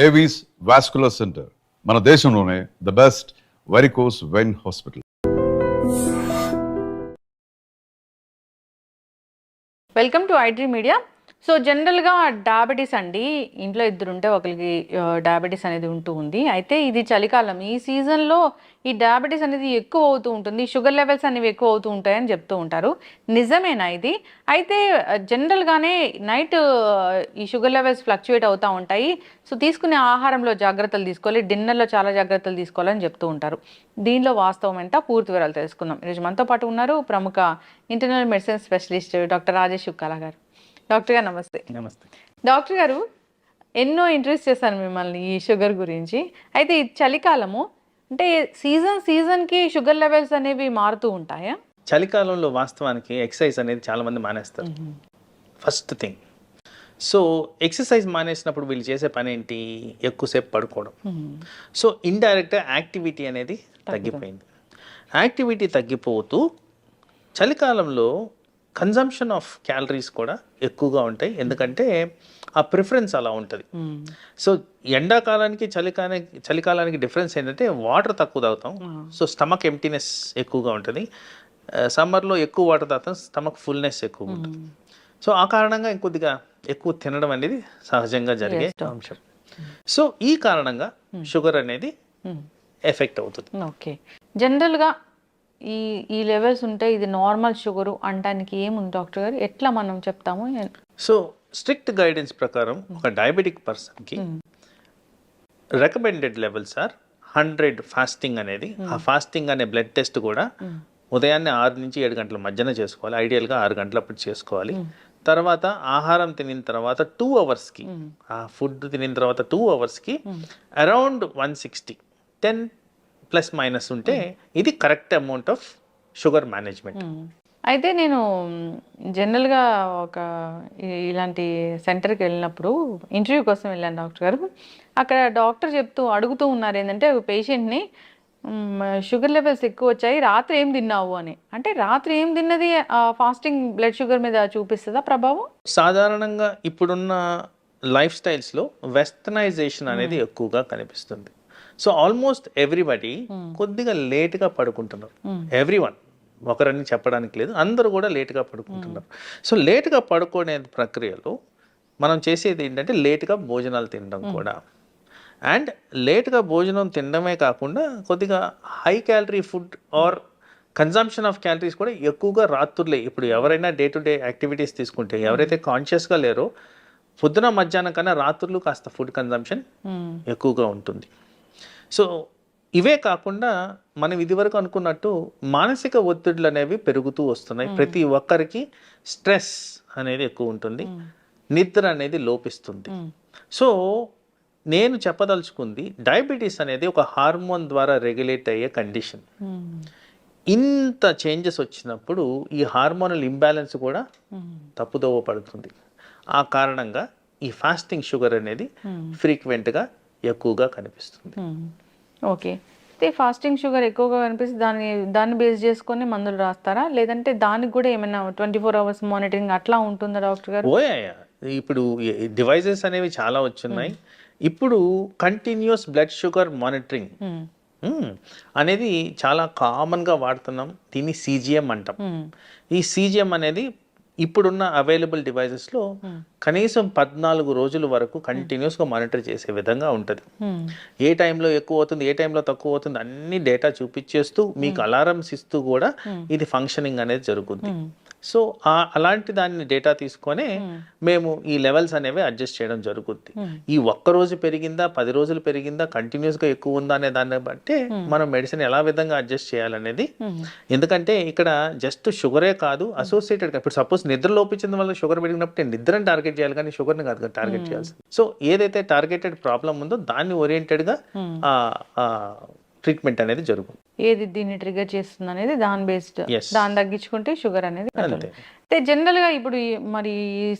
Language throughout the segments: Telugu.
ఏవీస్ వాస్కులర్ సెంటర్ మన దేశంలోనే the best varicose vein hospital. Welcome to iDream media. So జనరల్గా డయాబెటీస్ అండి, ఇంట్లో ఇద్దరు ఉంటే ఒకరికి డయాబెటీస్ అనేది ఉంటూ ఉంది. అయితే ఇది చలికాలం, ఈ సీజన్లో ఈ డయాబెటీస్ అనేది ఎక్కువ అవుతూ ఉంటుంది, షుగర్ లెవెల్స్ అనేవి ఎక్కువ అవుతూ ఉంటాయని చెప్తూ ఉంటారు. నిజమేనా ఇది? అయితే జనరల్గానే నైట్ ఈ షుగర్ లెవెల్స్ ఫ్లక్చువేట్ అవుతూ ఉంటాయి. సో తీసుకునే ఆహారంలో జాగ్రత్తలు తీసుకోవాలి, డిన్నర్లో చాలా జాగ్రత్తలు తీసుకోవాలని చెప్తూ ఉంటారు. దీనిలో వాస్తవం ఎంత, పూర్తి వివరాలు తెలుసుకుందాం. ఈరోజు మనతో పాటు ఉన్నారు ప్రముఖ internal medicine specialist doctor Rajesh Chukkala garu. Doctor గారు నమస్తే. నమస్తే డాక్టర్ గారు, ఎన్నో ఇంట్రెస్ట్ చేశాను మిమ్మల్ని ఈ షుగర్ గురించి. అయితే ఈ చలికాలము అంటే సీజన్కి షుగర్ లెవెల్స్ అనేవి మారుతూ ఉంటాయా? చలికాలంలో వాస్తవానికి ఎక్సర్సైజ్ అనేది చాలా మంది మానేస్తారు. ఫస్ట్ థింగ్, సో ఎక్సర్సైజ్ మానేసినప్పుడు వీళ్ళు చేసే పని ఏంటి? ఎక్కువసేపు పడుకోవడం. సో ఇండైరెక్ట్గా యాక్టివిటీ అనేది తగ్గిపోయింది. యాక్టివిటీ తగ్గిపోతూ చలికాలంలో కన్జంప్షన్ ఆఫ్ క్యాలరీస్ కూడా ఎక్కువగా ఉంటాయి, ఎందుకంటే ఆ ప్రిఫరెన్స్ అలా ఉంటుంది. సో ఎండాకాలానికి చలికాలానికి డిఫరెన్స్ ఏంటంటే వాటర్ తక్కువ తాగుతాం, సో స్టమక్ ఎంప్టీనెస్ ఎక్కువగా ఉంటుంది. సమ్మర్లో ఎక్కువ వాటర్ తాగుతాం, స్టమక్ ఫుల్నెస్ ఎక్కువ ఉంటుంది. సో ఆ కారణంగా ఇంకొద్దిగా ఎక్కువ తినడం అనేది సహజంగా జరిగే అంశం. సో ఈ కారణంగా షుగర్ అనేది ఎఫెక్ట్ అవుతుంది. ఓకే, జనరల్గా ఈ లెవెల్స్ ఉంటే ఇది నార్మల్ షుగరు అనడానికి ఏముంది డాక్టర్ గారు? ఎట్లా మనం చెప్తాము? సో స్ట్రిక్ట్ గైడెన్స్ ప్రకారం ఒక డయాబెటిక్ పర్సన్కి రికమెండెడ్ లెవెల్స్ ఆర్ 100 ఫాస్టింగ్ అనేది. ఆ ఫాస్టింగ్ అనే బ్లడ్ టెస్ట్ కూడా ఉదయాన్నే 6 నుంచి 7 గంటల మధ్యన చేసుకోవాలి, ఐడియల్గా 6 గంటలప్పుడు చేసుకోవాలి. తర్వాత ఆహారం తినిన తర్వాత 2 అవర్స్కి, ఆ ఫుడ్ తినిన తర్వాత 2 అవర్స్కి అరౌండ్ 160, 10± ఉంటే ఇది correct amount of sugar management. అయితే నేను జనరల్గా ఒక ఇలాంటి సెంటర్కి వెళ్ళినప్పుడు ఇంటర్వ్యూ కోసం వెళ్ళాను డాక్టర్ గారు. అక్కడ డాక్టర్ అడుగుతూ ఉన్నారు ఏంటంటే పేషెంట్ని, షుగర్ లెవెల్స్ ఎక్కువ వచ్చాయి, రాత్రి ఏం తిన్నావు అని. అంటే రాత్రి ఏం తిన్నది ఫాస్టింగ్ బ్లడ్ షుగర్ మీద చూపిస్తుందా ప్రభావం? సాధారణంగా ఇప్పుడున్న లైఫ్ స్టైల్స్లో వెస్టర్నైజేషన్ అనేది ఎక్కువగా కనిపిస్తుంది. సో ఆల్మోస్ట్ ఎవ్రీబడి కొద్దిగా లేట్గా పడుకుంటున్నారు. ఎవ్రీవన్, ఒకరని చెప్పడానికి లేదు, అందరూ కూడా లేట్గా పడుకుంటున్నారు. సో లేట్గా పడుకునే ప్రక్రియలో మనం చేసేది ఏంటంటే లేట్గా భోజనాలు తినడం కూడా. అండ్ లేట్గా భోజనం తినడమే కాకుండా కొద్దిగా high calorie food or consumption of calories కూడా ఎక్కువగా రాత్రులే. ఇప్పుడు ఎవరైనా డే టు డే యాక్టివిటీస్ తీసుకుంటే, ఎవరైతే కాన్షియస్గా లేరో పొద్దున మధ్యాహ్నం కన్నా రాత్రులు కాస్త ఫుడ్ కన్జంప్షన్ ఎక్కువగా ఉంటుంది. సో ఇవే కాకుండా మనం ఇదివరకు అనుకున్నట్టు మానసిక ఒత్తిడులు అనేవి పెరుగుతూ వస్తున్నాయి. ప్రతి ఒక్కరికి స్ట్రెస్ అనేది ఎక్కువ ఉంటుంది, నిద్ర అనేది లోపిస్తుంది. సో నేను చెప్పదలుచుకుంది, డయాబెటీస్ అనేది ఒక హార్మోన్ ద్వారా రెగ్యులేట్ అయ్యే కండిషన్. ఇంత చేంజెస్ వచ్చినప్పుడు ఈ హార్మోనల్ ఇంబ్యాలెన్స్ కూడా తప్పుదోవ పడుతుంది. ఆ కారణంగా ఈ ఫాస్టింగ్ షుగర్ అనేది ఫ్రీక్వెంట్గా ఎక్కువగా కనిపిస్తుంది. ఓకే, అయితే ఫాస్టింగ్ షుగర్ ఎక్కువగా కనిపిస్తే దాన్ని బేస్ చేసుకొని మందులు రాస్తారా, లేదంటే దానికి కూడా ఏమైనా 24 hours మానిటరింగ్ అట్లా ఉంటుందా డాక్టర్ గారు? ఇప్పుడు డివైజెస్ అనేవి చాలా వచ్చున్నాయి. ఇప్పుడు కంటిన్యూస్ బ్లడ్ షుగర్ మానిటరింగ్ అనేది చాలా కామన్గా వాడుతున్నాం. దీన్ని CGM అంటాం. ఈ CGM అనేది ఇప్పుడున్న అవైలబుల్ డివైజెస్లో కనీసం 14 రోజుల వరకు కంటిన్యూస్గా మానిటర్ చేసే విధంగా ఉంటుంది. ఏ టైంలో ఎక్కువ అవుతుంది, ఏ టైంలో తక్కువ అవుతుంది అన్ని డేటా చూపించేస్తూ మీకు అలారమ్స్ ఇస్తూ కూడా ఇది ఫంక్షనింగ్ అనేది జరుగుతుంది. సో అలాంటి దాన్ని డేటా తీసుకొని మేము ఈ లెవెల్స్ అనేవి అడ్జస్ట్ చేయడం జరుగుద్ది. ఈ ఒక్కరోజు పెరిగిందా, 10 రోజులు పెరిగిందా, కంటిన్యూస్గా ఎక్కువ ఉందా అనే దాన్ని బట్టి మనం మెడిసిన్ ఎలా విధంగా అడ్జస్ట్ చేయాలనేది. ఎందుకంటే ఇక్కడ జస్ట్ షుగరే కాదు, అసోసియేటెడ్. ఇప్పుడు సపోజ్ నిద్ర లోపించిన వల్ల షుగర్ పెరిగినప్పుడు నేను నిద్రని టార్గెట్ చేయాలి, కానీ షుగర్ని కాదు టార్గెట్ చేయాల్సింది. సో ఏదైతే టార్గెటెడ్ ప్రాబ్లం ఉందో దాన్ని ఓరియంటెడ్గా ట్రీట్మెంట్ అనేది జరుగుతుంది. ఏది దీన్ని ట్రిగర్ చేస్తుంది అనేది దాని బేస్డ్, దాన్ని తగ్గించుకుంటే షుగర్ అనేది కంట్రోల్. అయితే జనరల్గా ఇప్పుడు మరి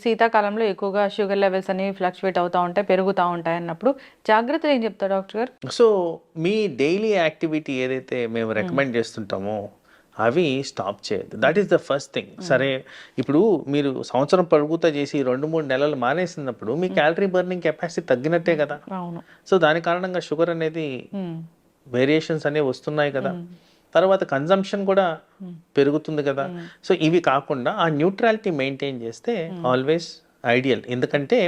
శీతాకాలంలో ఎక్కువగా షుగర్ లెవెల్స్ అనేవి ఫ్లక్చువేట్ అవుతూ ఉంటాయి, పెరుగుతూ ఉంటాయి అన్నప్పుడు జాగ్రత్తలు ఏం చెప్తారు డాక్టర్ గారు? సో మీ డైలీ యాక్టివిటీ ఏదైతే మేము రికమెండ్ చేస్తుంటామో అవి స్టాప్ చేయొద్దు. That is the first thing. సరే, ఇప్పుడు మీరు సంవత్సరం పొడుగుతా చేసి 2-3 నెలలు మానేసినప్పుడు మీ క్యాలరీ బర్నింగ్ కెపాసిటీ తగ్గినట్టే కదా. అవును. సో దాని కారణంగా షుగర్ అనేది వేరియేషన్స్ అనేవి వస్తున్నాయి కదా. తర్వాత కన్జంప్షన్ కూడా పెరుగుతుంది కదా. సో ఇవి కాకుండా ఆ న్యూట్రాలిటీ మెయింటైన్ చేస్తే ఆల్వేస్ ఐడియల్. ఎందుకంటే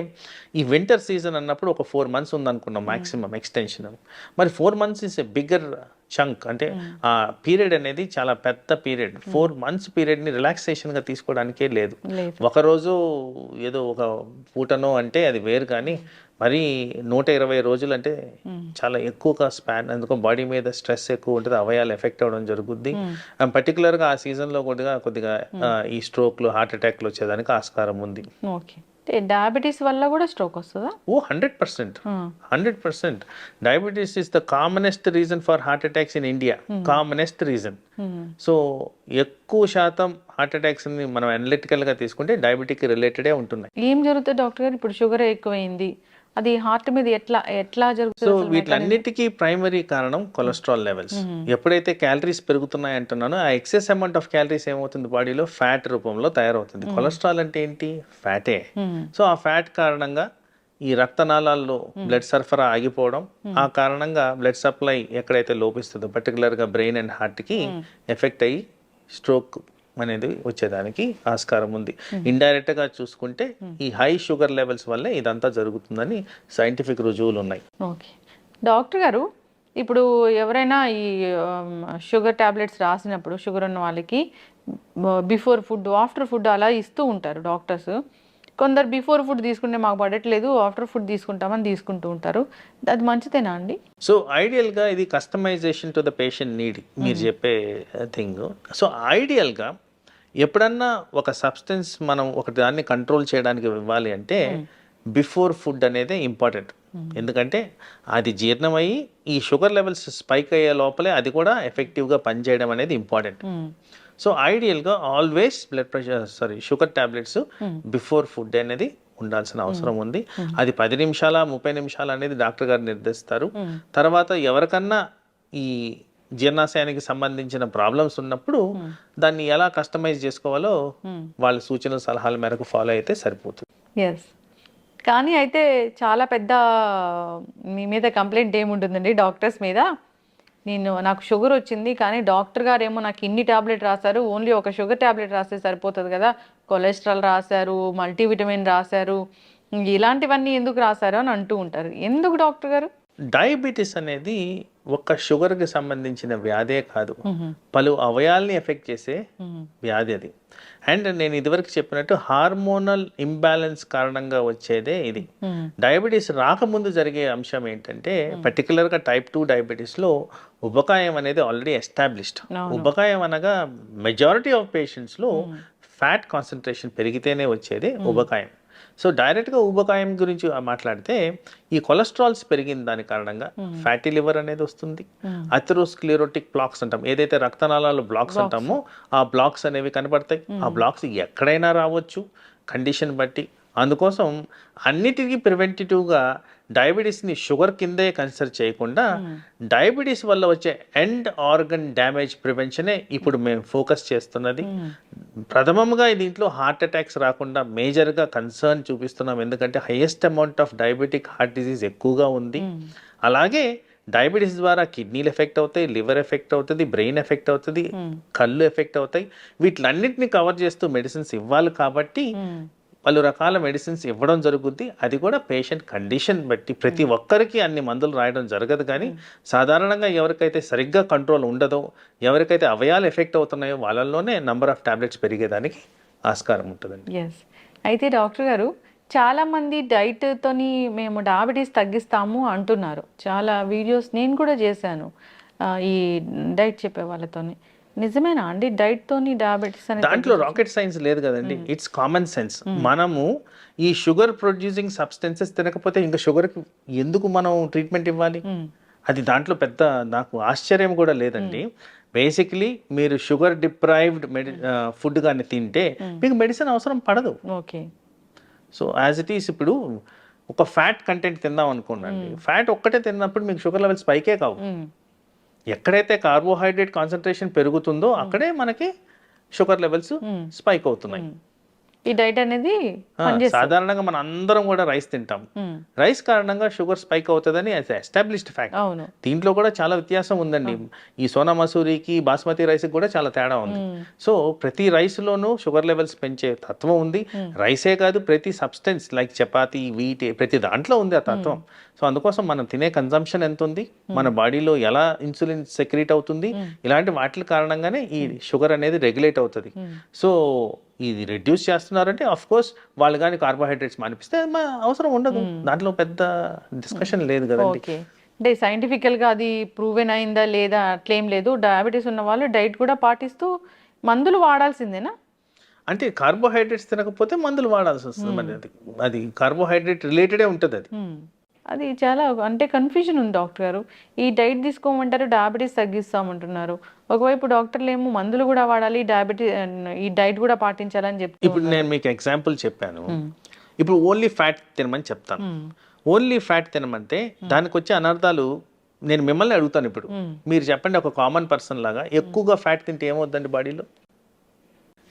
ఈ వింటర్ సీజన్ అన్నప్పుడు ఒక 4 months ఉందనుకున్నాం మ్యాక్సిమం ఎక్స్టెన్షన్. మరి 4 months is a bigger chunk. అంటే ఆ పీరియడ్ అనేది చాలా పెద్ద పీరియడ్. 4 months పీరియడ్ని రిలాక్సేషన్గా తీసుకోవడానికే లేదు. ఒకరోజు ఏదో ఒక పూటనో అంటే అది వేరు, కానీ మరి 120 రోజులు అంటే చాలా ఎక్కువగా స్పాన్. అందుకో బాడీ మీద స్ట్రెస్ ఎక్కువ ఉంటుంది, అవయాలు ఎఫెక్ట్ అవ్వడం జరుగుద్ది. పర్టికులర్గా ఆ సీజన్లో కొద్దిగా ఈ స్ట్రోక్లు, హార్ట్ అటాక్లు వచ్చేదానికి ఆస్కారం ఉంది. ఓకే. డయాబెటీస్ వల్ల కూడా స్ట్రోక్ వస్తుందా? ఓ 100%. Diabetes is the commonest reason for heart attacks in India. Commonest reason. So ఎక్కువ శాతం హార్ట్ అటాక్స్ ని మనం అనలిటికల్గా తీసుకుంటే డయాబెటిక్ రిలేటెడే ఉంటున్నాయి. ఏం జరుగుతుంది డాక్టర్ గారు? ఇప్పుడు షుగర్ ఎక్కువైంది, అది హార్ట్ మీద ఎట్లా జరుగుతుంది? సో వీటిలన్నిటికీ ప్రైమరీ కారణం కొలెస్ట్రాల్ లెవెల్స్. ఎప్పుడైతే క్యాలరీస్ పెరుగుతున్నాయి అంటున్నానో ఆ ఎక్సెస్ అమౌంట్ ఆఫ్ క్యాలరీస్ ఏమవుతుంది బాడీలో ఫ్యాట్ రూపంలో తయారవుతుంది. కొలెస్ట్రాల్ అంటే ఏంటి? ఫ్యాటే. సో ఆ ఫ్యాట్ కారణంగా ఈ రక్తనాళాల్లో బ్లడ్ సరఫరా ఆగిపోవడం, ఆ కారణంగా బ్లడ్ సప్లై ఎక్కడైతే లోపిస్తుందో పర్టికులర్గా బ్రెయిన్ అండ్ హార్ట్కి ఎఫెక్ట్ అయ్యి స్ట్రోక్ అనేది వచ్చేదానికి ఆస్కారం ఉంది. ఇండైరెక్ట్ గా చూసుకుంటే ఈ హై షుగర్ లెవెల్స్ వల్లే ఇదంతా జరుగుతుందని సైంటిఫిక్ రుజువులు ఉన్నాయి. ఓకే డాక్టర్ గారు, ఇప్పుడు ఎవరైనా ఈ షుగర్ టాబ్లెట్స్ రాసినప్పుడు షుగర్ ఉన్న వాళ్ళకి బిఫోర్ ఫుడ్, ఆఫ్టర్ ఫుడ్ అలా ఇస్తూ ఉంటారు డాక్టర్స్. కొందరు బిఫోర్ ఫుడ్ తీసుకుంటే మాకు పడట్లేదు, ఆఫ్టర్ ఫుడ్ తీసుకుంటామని తీసుకుంటూ ఉంటారు. అది మంచిదేనా అండి? సో ఐడియల్గా ఇది customization to the patient need మీరు చెప్పే థింగ్. సో ఐడియల్గా ఎప్పుడన్నా ఒక సబ్స్టెన్స్ మనం ఒక దాన్ని కంట్రోల్ చేయడానికి ఇవ్వాలి అంటే బిఫోర్ ఫుడ్ అనేది ఇంపార్టెంట్. ఎందుకంటే అది జీర్ణమయ్యి ఈ షుగర్ లెవెల్స్ స్పైక్ అయ్యే లోపలే అది కూడా ఎఫెక్టివ్గా పనిచేయడం అనేది ఇంపార్టెంట్. సో ఐడియల్గా always sugar tablets before food అనేది ఉండాల్సిన అవసరం ఉంది. అది 10 నిమిషాల 30 నిమిషాలు అనేది డాక్టర్ గారు నిర్దేశిస్తారు. తర్వాత ఎవరికన్నా ఈ జీర్ణాశయానికి సంబంధించిన ప్రాబ్లమ్స్ ఉన్నప్పుడు దాన్ని ఎలా కస్టమైజ్ చేసుకోవాలో వాళ్ళ సూచనల సలహాల మేరకు ఫాలో అయితే సరిపోతుంది. ఎస్. కానీ అయితే చాలా పెద్ద మీ మీద కంప్లైంట్ ఏముంటుందండి డాక్టర్స్ మీద? నాకు షుగర్ వచ్చింది, కానీ డాక్టర్ గారు ఏమో నాకు ఇన్ని టాబ్లెట్ రాశారు, ఓన్లీ ఒక షుగర్ టాబ్లెట్ రాస్తే సరిపోతుంది కదా, కొలెస్ట్రాల్ రాశారు, మల్టీవిటమిన్ రాశారు, ఇలాంటివన్నీ ఎందుకు రాశారు అని అంటూ ఉంటారు. ఎందుకు డాక్టర్ గారు? డయాబెటీస్ అనేది ఒక్క షుగర్కి సంబంధించిన వ్యాధే కాదు, పలు అవయాల్ని ఎఫెక్ట్ చేసే వ్యాధి అది. అండ్ నేను ఇదివరకు చెప్పినట్టు హార్మోనల్ ఇంబ్యాలెన్స్ కారణంగా వచ్చేదే ఇది. డయాబెటీస్ రాకముందు జరిగే అంశం ఏంటంటే పర్టికులర్గా టైప్ 2 డయాబెటీస్లో ఉబకాయం అనేది ఆల్రెడీ ఎస్టాబ్లిష్డ్. ఉబకాయం అనగా మెజారిటీ ఆఫ్ పేషెంట్స్లో ఫ్యాట్ కాన్సన్ట్రేషన్ పెరిగితేనే వచ్చేది ఉబకాయం. సో డైరెక్ట్గా ఊబకాయం గురించి మాట్లాడితే ఈ కొలెస్ట్రాల్స్ పెరిగిన దాని కారణంగా ఫ్యాటీ లివర్ అనేది వస్తుంది. అథెరోస్క్లెరోటిక్ బ్లాక్స్ అంటాం, ఏదైతే రక్తనాళాలు బ్లాక్స్ అంటామో ఆ బ్లాక్స్ అనేవి కనబడతాయి. ఆ బ్లాక్స్ ఎక్కడైనా రావచ్చు కండిషన్ బట్టి. అందుకోసం అన్నిటికీ ప్రివెంటివ్గా డయాబెటీస్ని షుగర్ కిందే కన్సిడర్ చేయకుండా డయాబెటీస్ వల్ల వచ్చే ఎండ్ ఆర్గన్ డ్యామేజ్ ప్రివెన్షనే ఇప్పుడు మేము ఫోకస్ చేస్తున్నది. ప్రథమంగా దీంట్లో హార్ట్ అటాక్స్ రాకుండా మేజర్గా కన్సర్న్ చూపిస్తున్నాం, ఎందుకంటే highest amount of diabetic heart disease ఎక్కువగా ఉంది. అలాగే డయాబెటీస్ ద్వారా కిడ్నీలు ఎఫెక్ట్ అవుతాయి, లివర్ ఎఫెక్ట్ అవుతుంది, బ్రెయిన్ ఎఫెక్ట్ అవుతుంది, కళ్ళు ఎఫెక్ట్ అవుతాయి. వీటిలన్నింటినీ కవర్ చేస్తూ మెడిసిన్స్ ఇవ్వాలి కాబట్టి పలు రకాల మెడిసిన్స్ ఇవ్వడం జరుగుద్ది. అది కూడా పేషెంట్ కండిషన్ బట్టి. ప్రతి ఒక్కరికి అన్ని మందులు రాయడం జరగదు, కానీ సాధారణంగా ఎవరికైతే సరిగ్గా కంట్రోల్ ఉండదో, ఎవరికైతే అవయాలు ఎఫెక్ట్ అవుతున్నాయో వాళ్ళల్లోనే నంబర్ ఆఫ్ టాబ్లెట్స్ పెరిగేదానికి ఆస్కారం ఉంటుందండి. ఎస్. అయితే డాక్టర్ గారు, చాలామంది డైట్తోని మేము డయాబెటీస్ తగ్గిస్తాము అంటున్నారు. చాలా వీడియోస్ నేను కూడా చేశాను ఈ డైట్ చెప్పే వాళ్ళతోని. నిజమేనా అండి డైట్ తోని డయాబెటిస్ అనేది? దాంట్లో రాకెట్ సైన్స్ లేదు కదండి, ఇట్స్ కామన్ సెన్స్. మనము ఈ షుగర్ ప్రొడ్యూసింగ్ సబ్స్టెన్సెస్ తినకపోతే ఇంకా షుగర్కి ఎందుకు మనం ట్రీట్మెంట్ ఇవ్వాలి? అది దాంట్లో పెద్ద నాకు ఆశ్చర్యం కూడా లేదండి. బేసిక్లీ మీరు షుగర్ డిప్రైవ్డ్ ఫుడ్ కానీ తింటే మీకు మెడిసిన్ అవసరం పడదు. Okay. So as it is ఇప్పుడు ఒక ఫ్యాట్ కంటెంట్ తిందాం అనుకోండి, ఫ్యాట్ ఒక్కటే తిన్నప్పుడు మీకు షుగర్ లెవెల్స్ పైకే కావు. ఎక్కడైతే కార్బోహైడ్రేట్ కాన్సన్ట్రేషన్ పెరుగుతుందో అక్కడే మనకి షుగర్ లెవెల్స్ స్పైక్ అవుతున్నాయి. ఈ డైట్ అనేది సాధారణంగా మనం అందరం కూడా రైస్ తింటాం. రైస్ కారణంగా షుగర్ స్పైక్ అవుతుందని ఎస్టాబ్లిష్డ్ ఫ్యాక్ట్. అవును. దీంట్లో కూడా చాలా వ్యత్యాసం ఉందండి. ఈ సోనా మసూరికి బాస్మతి రైస్ కూడా చాలా తేడా ఉంది. సో ప్రతి రైస్ లోనూ షుగర్ లెవెల్స్ పెంచే తత్వం ఉంది. రైసే కాదు, ప్రతి సబ్స్టెన్స్ లైక్ చపాతి, వీట్, ప్రతి దాంట్లో ఉంది ఆ తత్వం. సో అందుకోసం మనం తినే కన్జంప్షన్ ఎంత ఉంది, మన బాడీలో ఎలా ఇన్సులిన్ సెక్రీట్ అవుతుంది, ఇలాంటి వాటి కారణంగానే ఈ షుగర్ అనేది రెగ్యులేట్ అవుతుంది. సో ఇది రెడ్యూస్ చేస్తున్నారంటే ఆఫ్ కోర్స్ వాళ్ళు కానీ కార్బోహైడ్రేట్స్ మానిపిస్తే అవసరం ఉండదు, దాంట్లో పెద్ద డిస్కషన్ లేదు కదండి. అంటే సైంటిఫికల్ గా అది ప్రూవెన్ అయిందా లేదా అట్లేం లేదు. డయాబెటీస్ ఉన్న వాళ్ళు డైట్ కూడా పాటిస్తూ మందులు వాడాల్సిందేనా? అంటే కార్బోహైడ్రేట్స్ తినకపోతే మందులు వాడాల్సి వస్తుంది. మరి అది కార్బోహైడ్రేట్ రిలేటెడే ఉంటుంది అది. అది చాలా అంటే కన్ఫ్యూజన్ ఉంది డాక్టర్ గారు. ఈ డైట్ తీసుకోమంటారు, డయాబెటీస్ తగ్గిస్తామంటున్నారు. ఒకవైపు డాక్టర్లు ఏమో మందులు కూడా వాడాలి, ఈ డైట్ కూడా పాటించాలని చెప్తారు. ఇప్పుడు నేను మీకు ఎగ్జాంపుల్ చెప్పాను. ఇప్పుడు ఓన్లీ ఫ్యాట్ తినమని చెప్తాను. ఓన్లీ ఫ్యాట్ తినమంటే దానికి వచ్చే అనర్థాలు నేను మిమ్మల్ని అడుగుతాను. ఇప్పుడు మీరు చెప్పండి, ఒక కామన్ పర్సన్ లాగా ఎక్కువగా ఫ్యాట్ తింటే ఏమవుద్దండి బాడీలో?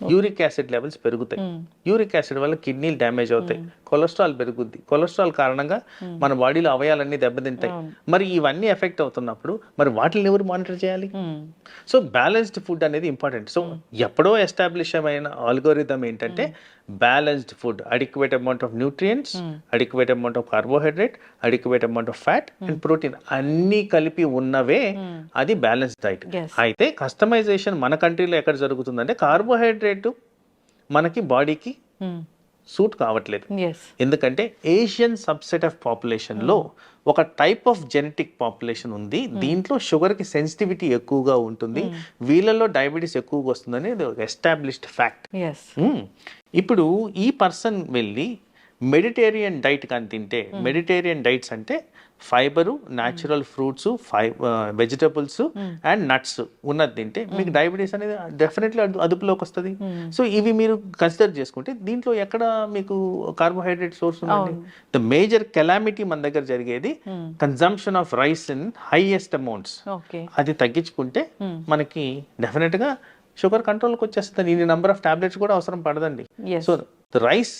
యూరిక్ యాసిడ్ లెవెల్స్ పెరుగుతాయి. యూరిక్ యాసిడ్ వల్ల కిడ్నీలు డ్యామేజ్ అవుతాయి, కొలెస్ట్రాల్ పెరుగుద్ది. కొలెస్ట్రాల్ కారణంగా మన బాడీలో అవయాలన్నీ దెబ్బతింటాయి. మరి ఇవన్నీ ఎఫెక్ట్ అవుతున్నప్పుడు మరి వాటిని ఎవరు మానిటర్ చేయాలి? సో బ్యాలెన్స్డ్ ఫుడ్ అనేది ఇంపార్టెంట్. సో ఎప్పుడో ఎస్టాబ్లిష్ అయిన ఆల్గోరిథం ఏంటంటే balanced food, adequate amount of nutrients, adequate amount of carbohydrate, adequate amount of fat and protein అన్ని కలిపి ఉన్నవే అది బ్యాలెన్స్ డైట్. అయితే కస్టమైజేషన్ మన కంట్రీలో ఎక్కడ జరుగుతుందంటే కార్బోహైడ్రేట్ మనకి బాడీకి సూట్ కావట్లేదు. ఎందుకంటే ఏషియన్ సబ్సెట్ ఆఫ్ పాపులేషన్ లో ఒక టైప్ ఆఫ్ జెనెటిక్ పాపులేషన్ ఉంది, దీంట్లో షుగర్ కి సెన్సిటివిటీ ఎక్కువగా ఉంటుంది, వీళ్ళలో డయాబెటీస్ ఎక్కువగా వస్తుందని ఎస్టాబ్లిష్డ్ ఫ్యాక్ట్. ఇప్పుడు ఈ పర్సన్ వెళ్ళి మెడిటేరియన్ డైట్ కానీ తింటే, మెడిటేరియన్ డైట్స్ అంటే fibre, natural fruits, vegetables and nuts ఉన్నది తింటే మీకు డయాబెటీస్ అనేది డెఫినెట్లీ అదుపులోకి వస్తుంది. సో ఇవి మీరు కన్సిడర్ చేసుకుంటే దీంట్లో ఎక్కడ మీకు కార్బోహైడ్రేట్ సోర్స్ ఉందండి? ద మేజర్ కెలామిటీ మన దగ్గర జరిగేది consumption of rice in highest amounts. అది తగ్గించుకుంటే మనకి డెఫినెట్ గా షుగర్ కంట్రోల్కి వచ్చేస్తుంది. ఇన్ని నెంబర్ ఆఫ్ టాబ్లెట్స్ కూడా అవసరం పడదండి. So rice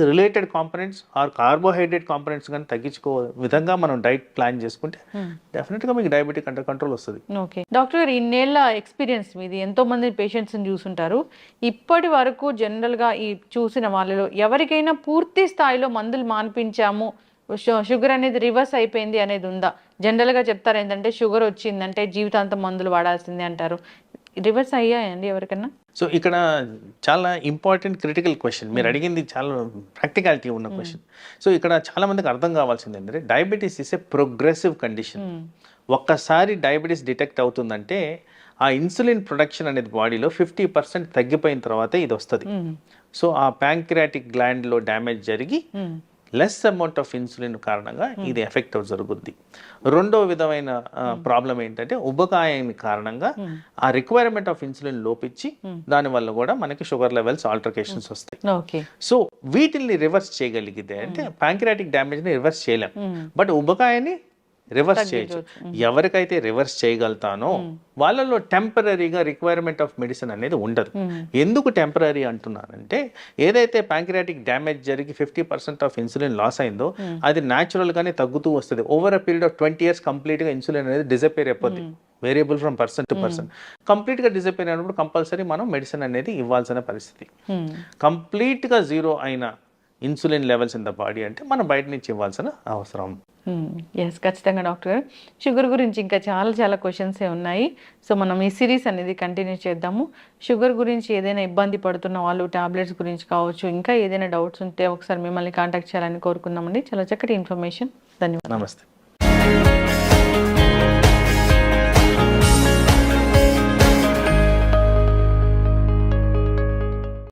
related components or carbohydrate components కానీ తగ్గించుకో విధంగా మనం డైట్ ప్లాన్ చేసుకుంటే డెఫినెట్గా మీకు డయాబెటిక్ అండర్ కంట్రోల్ వస్తుంది. ఓకే డాక్టర్ గారు, ఇన్నేళ్ళ ఎక్స్పీరియన్స్ మీది, ఎంతో మంది పేషెంట్స్ని చూసుంటారు. ఇప్పటి వరకు జనరల్గా ఈ చూసిన వాళ్ళలో ఎవరికైనా పూర్తి స్థాయిలో మందులు మాన్పించాము, షుగర్ అనేది రివర్స్ అయిపోయింది అనేది ఉందా? జనరల్గా చెప్తారు ఏంటంటే షుగర్ వచ్చిందంటే జీవితాంతం మందులు వాడాల్సిందే అంటారు. రివర్స్ అయ్యాయండి ఎవరికన్నా? సో ఇక్కడ చాలా ఇంపార్టెంట్ క్రిటికల్ క్వశ్చన్ మీరు అడిగింది, చాలా ప్రాక్టికాలిటీ ఉన్న క్వశ్చన్. సో ఇక్కడ చాలా మందికి అర్థం కావాల్సింది ఏంటంటే diabetes is a progressive condition. ఒక్కసారి డయాబెటీస్ డిటెక్ట్ అవుతుందంటే ఆ ఇన్సులిన్ ప్రొడక్షన్ అనేది బాడీలో 50% తగ్గిపోయిన తర్వాత ఇది వస్తుంది. సో ఆ ప్యాంక్రియాటిక్ గ్లాండ్లో డ్యామేజ్ జరిగి లెస్ అమౌంట్ ఆఫ్ ఇన్సులిన్ కారణంగా ఇది ఎఫెక్ట్ జరుగుద్ది. రెండో విధమైన ప్రాబ్లం ఏంటంటే ఉబకాయం కారణంగా ఆ రిక్వైర్మెంట్ ఆఫ్ ఇన్సులిన్ లోపించి దానివల్ల కూడా మనకి షుగర్ లెవెల్స్ ఆల్టరేషన్స్ వస్తాయి. సో వీటిని రివర్స్ చేయగలిగితే అంటే ప్యాంక్రియాటిక్ డ్యామేజ్ ని రివర్స్ చేయలేం, బట్ ఉబకాయాన్ని రివర్స్ చేయొచ్చు. ఎవరికైతే రివర్స్ చేయగలుగుతానో వాళ్ళలో టెంపరీగా రిక్వైర్మెంట్ ఆఫ్ మెడిసిన్ అనేది ఉండదు. ఎందుకు టెంపరీ అంటున్నానంటే ఏదైతే ప్యాంక్రియాటిక్ డ్యామేజ్ జరిగి 50% ఆఫ్ ఇన్సులిన్ లాస్ అయిందో అది న్యాచురల్ గానే తగ్గుతూ వస్తుంది. Over a period of 20 years complete గా ఇన్సులిన్ అనేది డిసపేర్ అయిపోద్ది. Variable from person to person. Complete గా డిసపేర్ అయినప్పుడు కంపల్సరీ మనం మెడిసిన్ అనేది ఇవ్వాల్సిన పరిస్థితి. కంప్లీట్ గా జీరో అయిన insulin levels in the body అంటే మనం బయట నుంచి ఇవ్వాల్సిన అవసరం. ఎస్, ఖచ్చితంగా డాక్టర్ గారు. షుగర్ గురించి ఇంకా చాలా క్వశ్చన్స్ ఉన్నాయి. సో మనం ఈ సిరీస్ అనేది కంటిన్యూ చేద్దాము. షుగర్ గురించి ఏదైనా ఇబ్బంది పడుతున్న వాళ్ళు, టాబ్లెట్స్ గురించి కావచ్చు, ఇంకా ఏదైనా డౌట్స్ ఉంటే ఒకసారి మిమ్మల్ని కాంటాక్ట్ చేయాలని కోరుకున్నామండి. చాలా చక్కటి ఇన్ఫర్మేషన్. ధన్యవాదాలు. నమస్తే.